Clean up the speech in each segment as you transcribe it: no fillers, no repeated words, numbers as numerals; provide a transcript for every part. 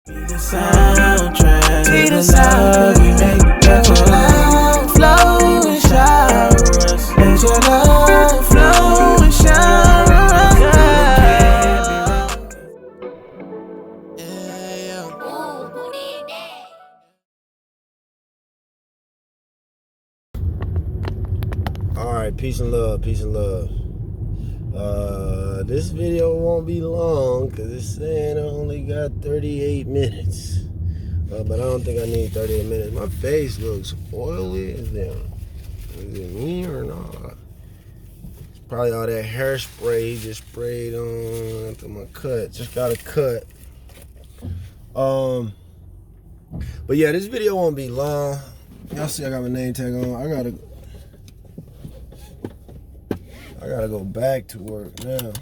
Be the soundtrack, be the love we make. Let your love flow and shower us. Let your love flow and shower us. Alright, peace and love, peace and love. This video won't be long because it's saying I only got 38 minutes. But I don't think I need 38 minutes. My face looks oily as damn. Is it me or not? It's probably all that hairspray just sprayed on after my cut. Just got a cut. But yeah, this video won't be long. Y'all see I got my name tag on. I gotta go back to work now.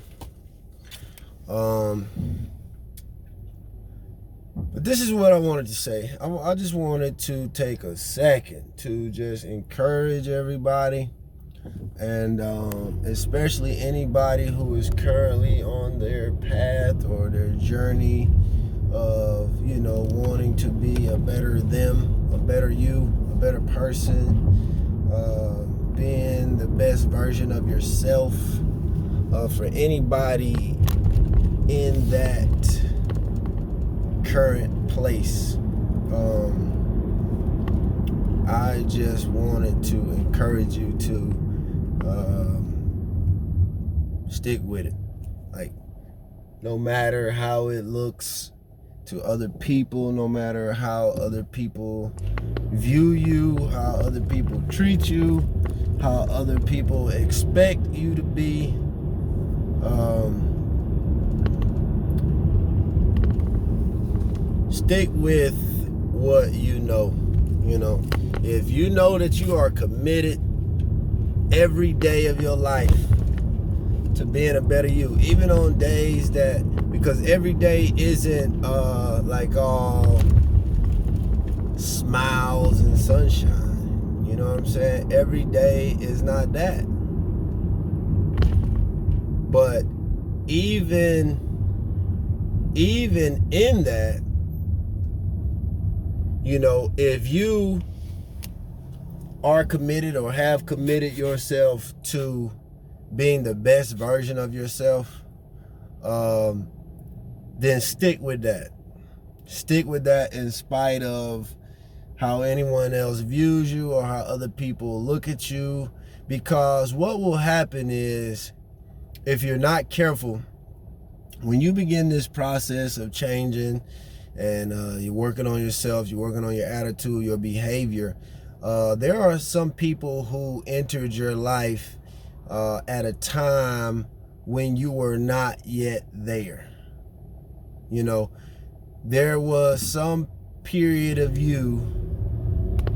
But this is what I wanted to say. I just wanted to take a second to just encourage everybody, and especially anybody who is currently on their path or their journey of, wanting to be a better them, a better you, a better person, being the best version of yourself. For anybody in that current place, I just wanted to encourage you to stick with it. Like, no matter how it looks to other people, no matter how other people view you, how other people treat you, how other people expect you to be, stick with what you know. If you know that you are committed every day of your life to being a better you, even on days that, because every day isn't like all smiles and sunshine. You know what I'm saying? Every day is not that. But even in that, if you are committed or have committed yourself to being the best version of yourself, then stick with that. Stick with that in spite of how anyone else views you or how other people look at you. Because what will happen is, if you're not careful, when you begin this process of changing and you're working on yourself, you're working on your attitude, your behavior, there are some people who entered your life at a time when you were not yet there. There was some period of you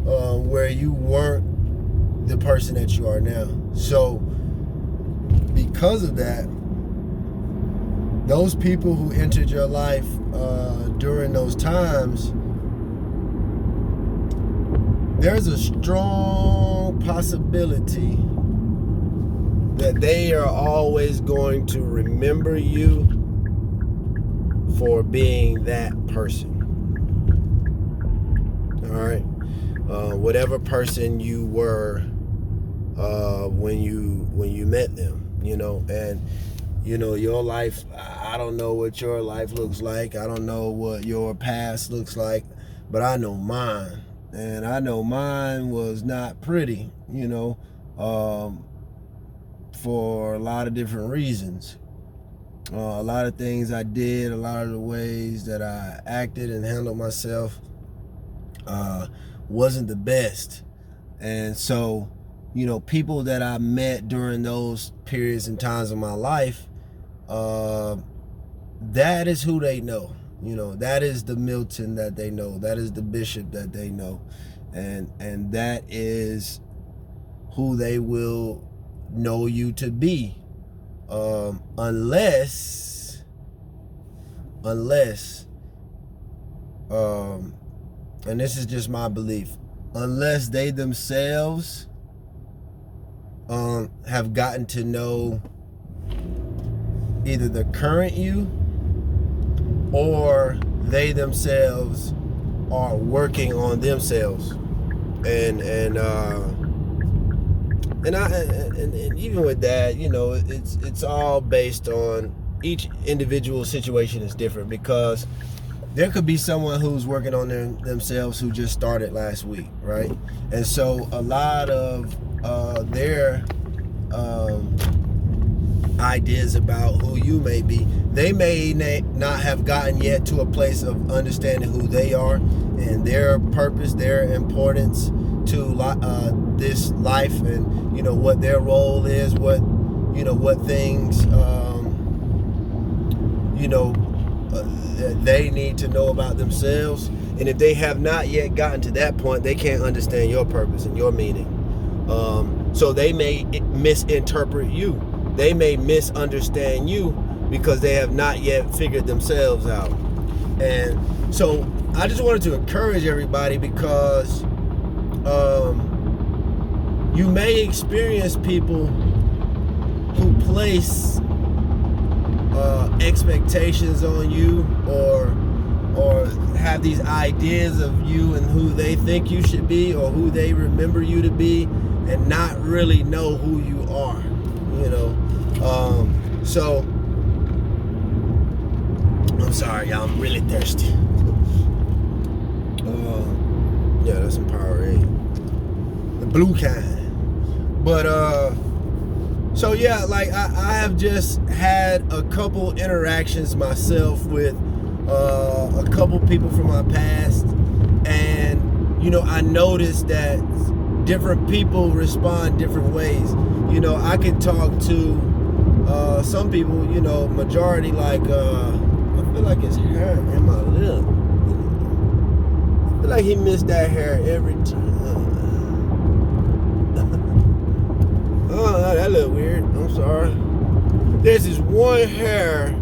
where you weren't the person that you are now. So because of that, those people who entered your life during those times, there's a strong possibility that they are always going to remember you for being that person. All right? Whatever person you were when you met them, and your life, I don't know what your life looks like. I don't know what your past looks like, but I know mine. And I know mine was not pretty, for a lot of different reasons. A lot of things I did, a lot of the ways that I acted and handled myself wasn't the best. And so, people that I met during those periods and times of my life, that is who they know. That is the Milton that they know. That is the Bishop that they know. And that is who they will know you to be. Unless, and this is just my belief, unless they themselves have gotten to know either the current you or they themselves are working on themselves, and even with that, it's all based on each individual situation is different, because there could be someone who's working on themselves who just started last week, right? And so a lot of their ideas about who you may be, they may not have gotten yet to a place of understanding who they are and their purpose, their importance to this life, and what their role is, what things they need to know about themselves. And if they have not yet gotten to that point, they can't understand your purpose and your meaning. So they may misinterpret you. They may misunderstand you because they have not yet figured themselves out. And so I just wanted to encourage everybody, because you may experience people who place expectations on you, or have these ideas of you and who they think you should be, or who they remember you to be, and not really know who you are. So I'm sorry, y'all, I'm really thirsty. Yeah, that's some Powerade, the blue kind. But so yeah, like I have just had a couple interactions myself with a couple people from my past, and I noticed that different people respond different ways. I can talk to some people, majority, like I feel like his hair in my lip. I feel like he missed that hair every time. Oh, that look weird. I'm sorry. There's this one hair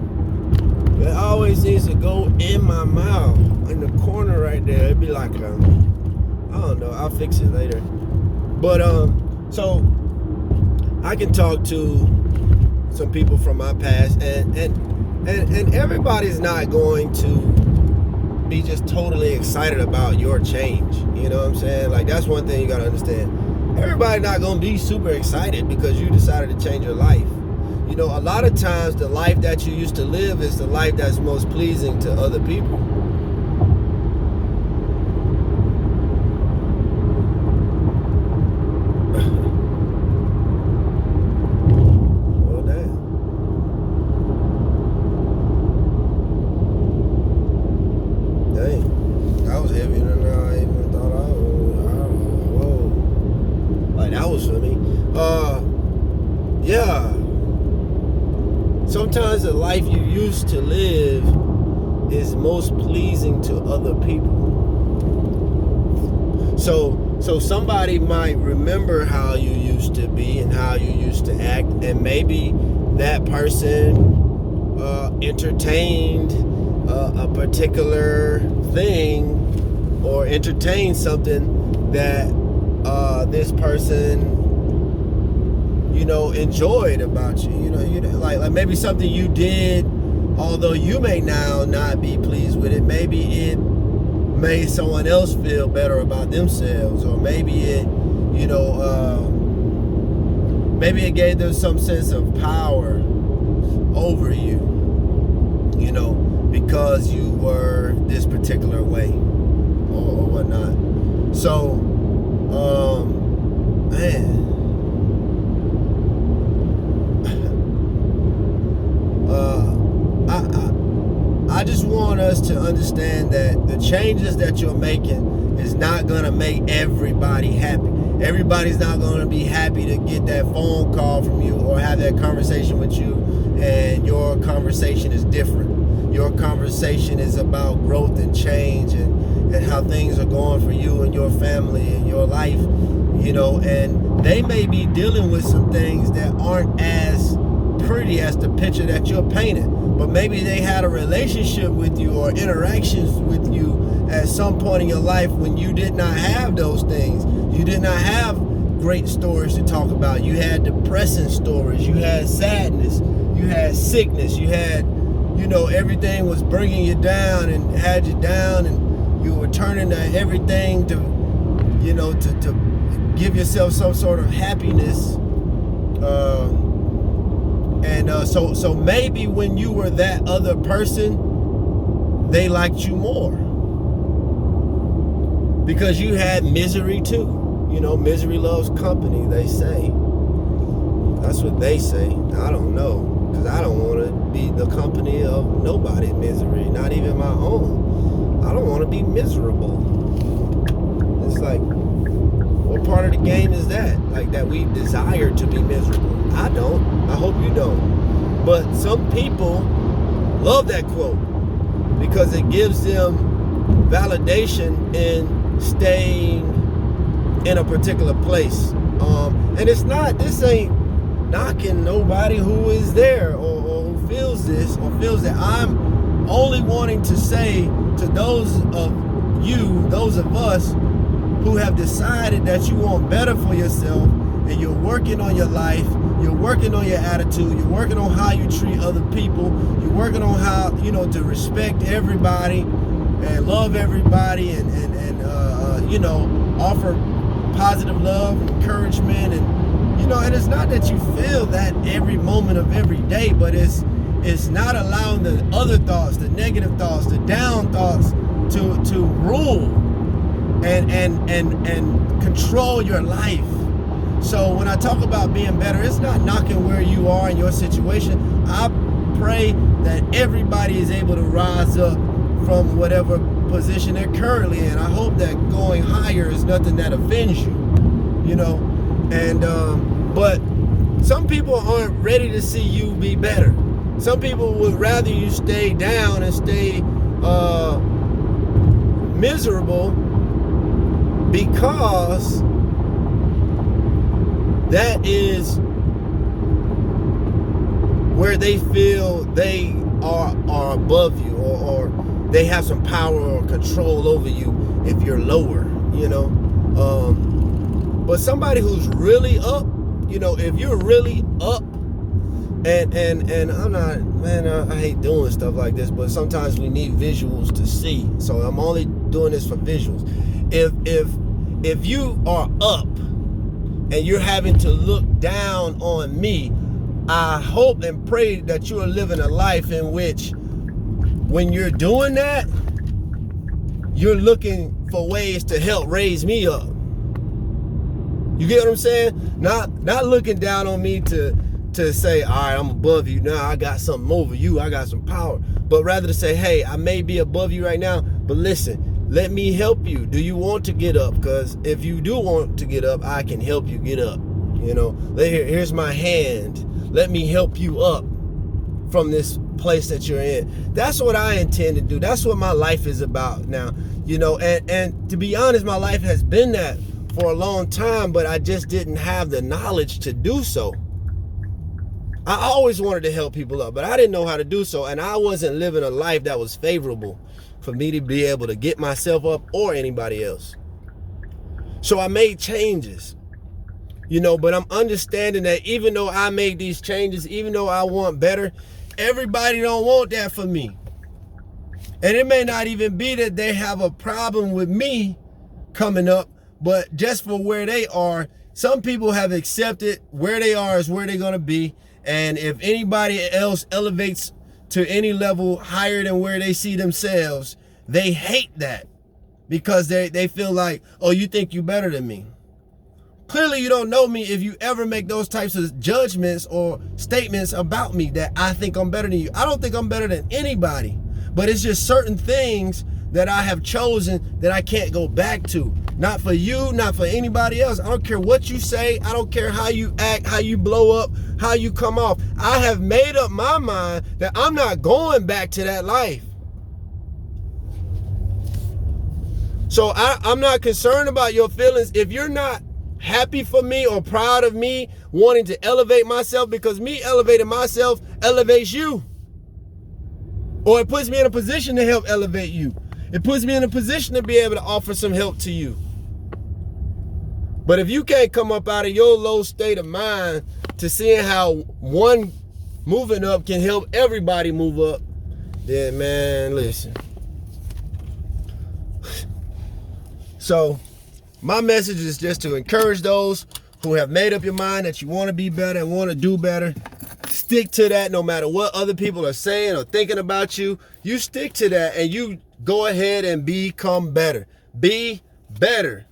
that always seems to go in my mouth, in the corner right there. It'd be like I don't know. I'll fix it later. But so I can talk to some people from my past, and everybody's not going to be just totally excited about your change. You know what I'm saying? Like, that's one thing you gotta understand. Everybody's not gonna be super excited because you decided to change your life. A lot of times the life that you used to live is the life that's most pleasing to other people. Well, damn. Dang, that was heavier than I even thought I was. Whoa. Like, that was for me. Yeah. Sometimes the life you used to live is most pleasing to other people. So somebody might remember how you used to be and how you used to act, and maybe that person entertained a particular thing, or entertained something that this person enjoyed about you. Like maybe something you did, although you may now not be pleased with it, maybe it made someone else feel better about themselves, or maybe it maybe it gave them some sense of power over you, because you were this particular way, or whatnot. So man, I just want us to understand that the changes that you're making is not going to make everybody happy. Everybody's not going to be happy to get that phone call from you or have that conversation with you, and your conversation is different. Your conversation is about growth and change, and how things are going for you and your family and your life, and they may be dealing with some things that aren't as pretty as the picture that you're painting. But maybe they had a relationship with you or interactions with you at some point in your life when you did not have those things. You did not have great stories to talk about. You had depressing stories. You had sadness. You had sickness. You had everything was bringing you down and had you down, and you were turning to everything to give yourself some sort of happiness. So maybe when you were that other person, they liked you more because you had misery too. Misery loves company, they say. That's what they say. I don't know, because I don't want to be the company of nobody's misery, not even my own. I don't want to be miserable. It's like, what part of the game is that? Like, that we desire to be miserable. I don't. I hope you don't. But some people love that quote because it gives them validation in staying in a particular place. And this ain't knocking nobody who is there or who feels this or feels that. I'm only wanting to say to those of us who have decided that you want better for yourself, and you're working on your life, you're working on your attitude, you're working on how you treat other people, you're working on how, to respect everybody and love everybody and offer positive love, encouragement, and it's not that you feel that every moment of every day, but it's not allowing the other thoughts, the negative thoughts, the down thoughts to rule and control your life. So when I talk about being better, it's not knocking where you are in your situation. I pray that everybody is able to rise up from whatever position they're currently in. I hope that going higher is nothing that offends you, but some people aren't ready to see you be better. Some people would rather you stay down and stay miserable, because that is where they feel they are above you, or they have some power or control over you if you're lower, but somebody who's really up, if you're really up, and I'm not, man, I hate doing stuff like this, but sometimes we need visuals to see, so I'm only doing this for visuals. If you are up and you're having to look down on me, I hope and pray that you are living a life in which, when you're doing that, you're looking for ways to help raise me up. You get what I'm saying? Not looking down on me to say, all right, I'm above you now, I got something over you, I got some power. But rather to say, hey, I may be above you right now, but listen, let me help you. Do you want to get up? Because if you do want to get up, I can help you get up. Here's my hand. Let me help you up from this place that you're in. That's what I intend to do. That's what my life is about now. And to be honest, my life has been that for a long time, but I just didn't have the knowledge to do so. I always wanted to help people up, but I didn't know how to do so, and I wasn't living a life that was favorable for me to be able to get myself up or anybody else. So I made changes, but I'm understanding that even though I made these changes, even though I want better, everybody don't want that for me. And it may not even be that they have a problem with me coming up, but just for where they are, some people have accepted where they are is where they're going to be. And if anybody else elevates to any level higher than where they see themselves, they hate that because they feel like, oh, you think you better than me. Clearly you don't know me if you ever make those types of judgments or statements about me that I think I'm better than you. I don't think I'm better than anybody, but it's just certain things that I have chosen that I can't go back to. Not for you, not for anybody else. I don't care what you say. I don't care how you act, how you blow up, how you come off. I have made up my mind that I'm not going back to that life. So I'm not concerned about your feelings. If you're not happy for me or proud of me wanting to elevate myself, because me elevating myself elevates you. Or it puts me in a position to help elevate you. It puts me in a position to be able to offer some help to you. But if you can't come up out of your low state of mind to seeing how one moving up can help everybody move up, then man, listen. So my message is just to encourage those who have made up your mind that you want to be better and want to do better. Stick to that no matter what other people are saying or thinking about you. You stick to that and you go ahead and become better. Be better.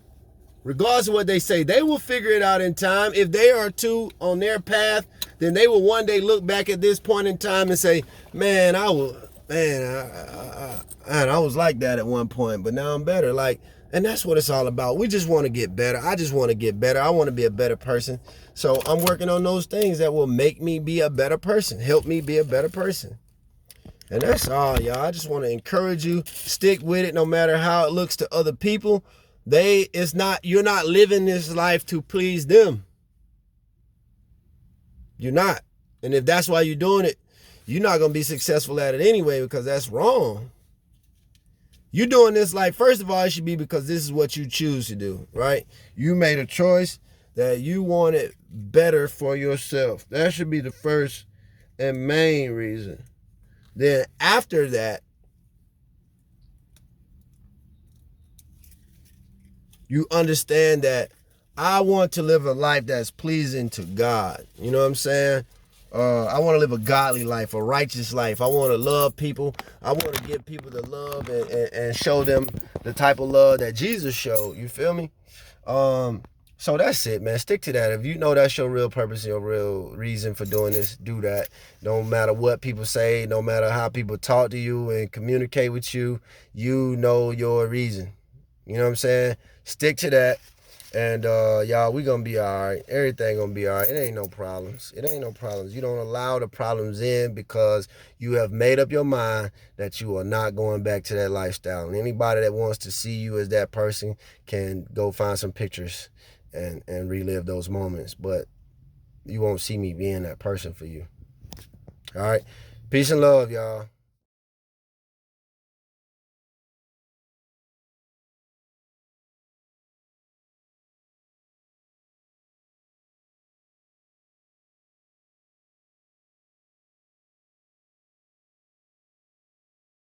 Regardless of what they say, they will figure it out in time. If they are too on their path, then they will one day look back at this point in time and say, man, I was like that at one point, but now I'm better. And that's what it's all about. We just want to get better. I just want to get better. I want to be a better person. So I'm working on those things that will make me be a better person, help me be a better person. And that's all, y'all. I just want to encourage you. Stick with it no matter how it looks to other people. You're not living this life to please them. You're not. And if that's why you're doing it, you're not going to be successful at it anyway, because that's wrong. You're doing this life, first of all, it should be because this is what you choose to do, right? You made a choice that you want it better for yourself. That should be the first and main reason. Then after that, you understand that I want to live a life that's pleasing to God. You know what I'm saying? I want to live a godly life, a righteous life. I want to love people. I want to give people the love and show them the type of love that Jesus showed. You feel me? So that's it, man. Stick to that. If you know that's your real purpose, your real reason for doing this, do that. No matter what people say, no matter how people talk to you and communicate with you, you know your reason. You know what I'm saying? Stick to that. And y'all, we gonna be all right. Everything gonna be all right. It ain't no problems. It ain't no problems. You don't allow the problems in because you have made up your mind that you are not going back to that lifestyle. And anybody that wants to see you as that person can go find some pictures and relive those moments. But you won't see me being that person for you. All right. Peace and love, y'all.